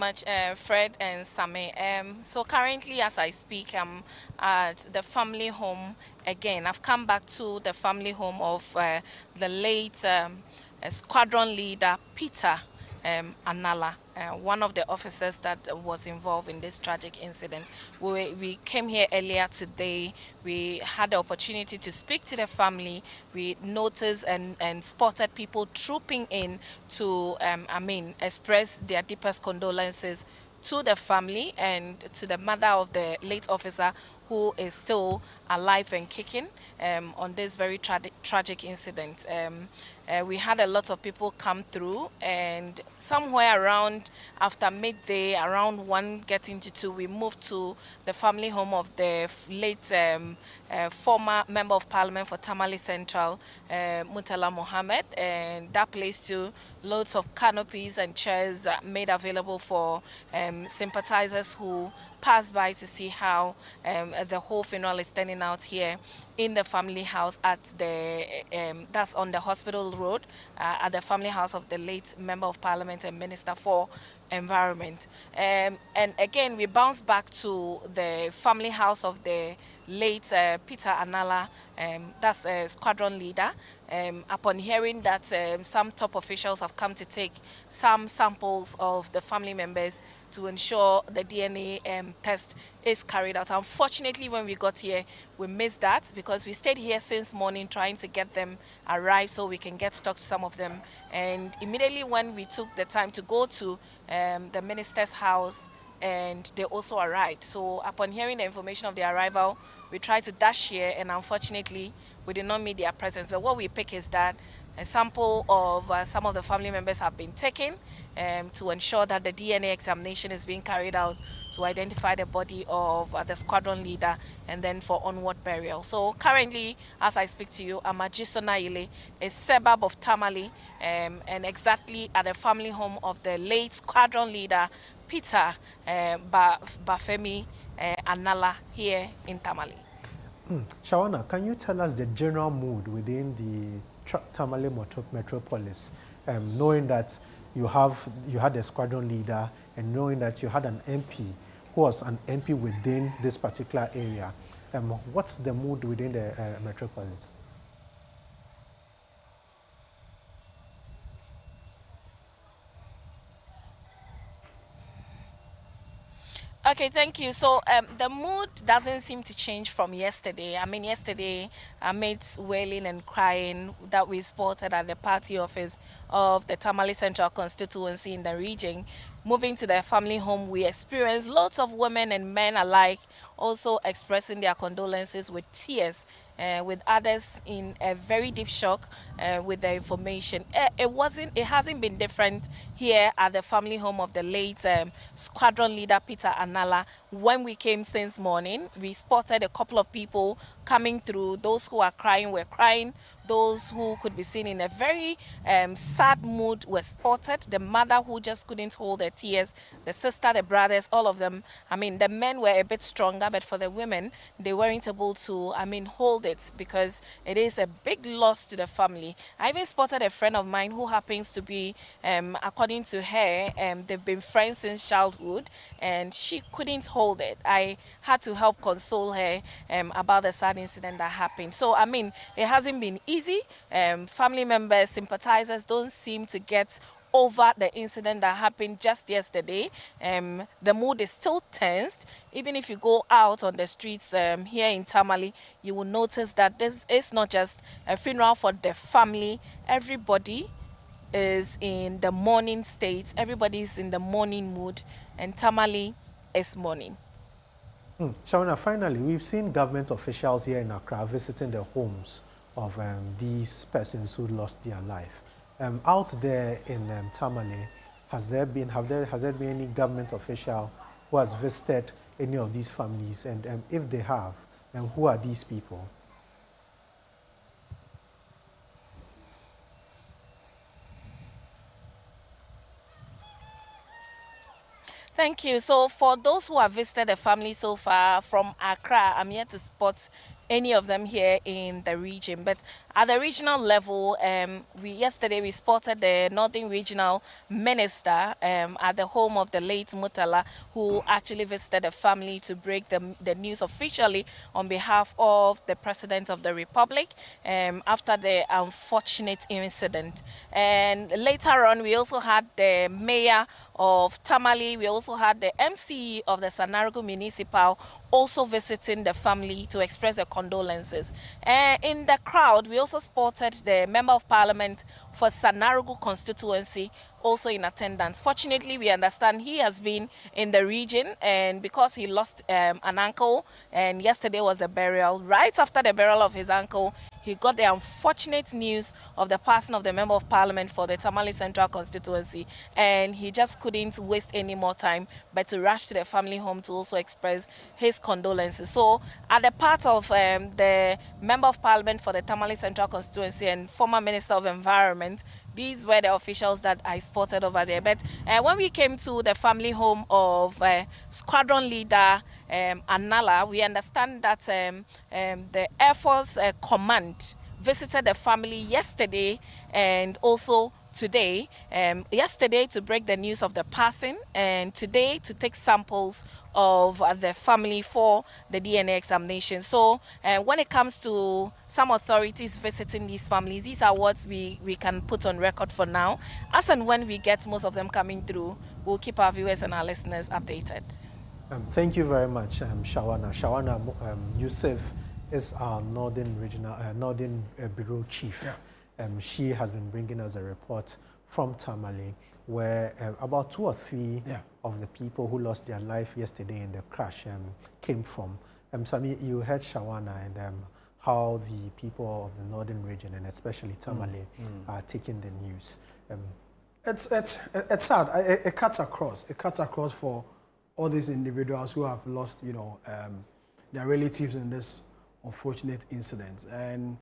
Much, Fred and Same. So currently, as I speak, I'm at the family home again. I've come back to the family home of the late squadron leader Peter Anala, one of the officers that was involved in this tragic incident. We came here earlier today. We had the opportunity to speak to the family. We noticed and spotted people trooping in to, express their deepest condolences to the family and to the mother of the late officer who is still alive and kicking on this very tragic incident. We had a lot of people come through, and somewhere around after midday, around 1 getting to 2, we moved to the family home of the late former member of parliament for Tamale Central, Mutala Mohammed, and that place too, loads of canopies and chairs made available for sympathizers who pass by to see how the whole funeral is turning out here in the family house at the that's on the hospital road, at the family house of the late member of parliament and minister for environment. And again, we bounce back to the family house of the late Peter Anala, that's a squadron leader. Upon hearing that some top officials have come to take some samples of the family members to ensure the DNA test is carried out. Unfortunately, when we got here, we missed that because we stayed here since morning trying to get them arrived so we can get to talk to some of them. And immediately when we took the time to go to the minister's house, and they also arrived. So upon hearing the information of their arrival, we tried to dash here, and unfortunately, we did not meet their presence. But what we pick is that a sample of some of the family members have been taken to ensure that the DNA examination is being carried out to identify the body of the squadron leader and then for onward burial. So currently, as I speak to you, I'm at Jisona, a suburb of Tamale, and exactly at the family home of the late squadron leader, Peter Bafemi Anala, here in Tamale. Shawana, can you tell us the general mood within the Tamale Metropolis, knowing that you had a squadron leader and knowing that you had an MP who was an MP within this particular area? What's the mood within the Metropolis? Okay, thank you. So the mood doesn't seem to change from yesterday. I mean, yesterday, amidst wailing and crying that we spotted at the party office of the Tamale Central constituency in the region, moving to their family home, we experienced lots of women and men alike also expressing their condolences with tears, with others in a very deep shock with the information. It hasn't been different here at the family home of the late squadron leader Peter Anala. When we came since morning, we spotted a couple of people coming through. Those who are crying were crying. Those who could be seen in a very sad mood were spotted. The mother who just couldn't hold her tears, the sister, the brothers, all of them. I mean, the men were a bit stronger, but for the women, they weren't able to, hold it because it is a big loss to the family. I even spotted a friend of mine who happens to be, according to her, they've been friends since childhood, and she couldn't hold it. I had to help console her about the sad incident that happened. So, it hasn't been easy. Family members, sympathizers don't seem to get over the incident that happened just yesterday. The mood is still tensed. Even if you go out on the streets here in Tamale, you will notice that this is not just a funeral for the family. Everybody is in the mourning state. Everybody is in the mourning mood, and Tamale is mourning. Shawana, finally, we've seen government officials here in Accra visiting the homes of these persons who lost their life. Out there in Tamale, has there been any government official who has visited any of these families? And if they have, who are these people? Thank you. So for those who have visited the family so far from Accra, I'm here to spot any of them here in the region. But At the regional level, yesterday we spotted the Northern Regional Minister at the home of the late Mutala, who actually visited the family to break the news officially on behalf of the President of the Republic after the unfortunate incident. And later on, we also had the Mayor of Tamale, we also had the MCE of the Sanarigu Municipal also visiting the family to express their condolences. In the crowd, we also spotted the Member of Parliament for Sanarigu constituency also in attendance. Fortunately, we understand he has been in the region, and because he lost an uncle, and yesterday was a burial. Right after the burial of his uncle, he got the unfortunate news of the passing of the Member of Parliament for the Tamale Central constituency, and he just couldn't waste any more time but to rush to the family home to also express his condolences. So at the part of the Member of Parliament for the Tamale Central constituency and former Minister of Environment, these were the officials that I spotted over there. But when we came to the family home of Sqn Ldr Anala, we understand that the Air Force Command visited the family yesterday and also today. Yesterday to break the news of the passing, and today to take samples of the family for the DNA examination. So when it comes to some authorities visiting these families, these are what we can put on record for now. As and when we get most of them coming through, we'll keep our viewers and our listeners updated. Thank you very much, Shawana. Shawana Yussif is our Northern Bureau Chief. Yeah. She has been bringing us a report from Tamale, where about 2 or 3 of the people who lost their life yesterday in the crash came from. So I mean, you heard Shawana and how the people of the northern region and especially Tamale are taking the news. It's sad. It cuts across. It cuts across for all these individuals who have lost, their relatives in this unfortunate incident. And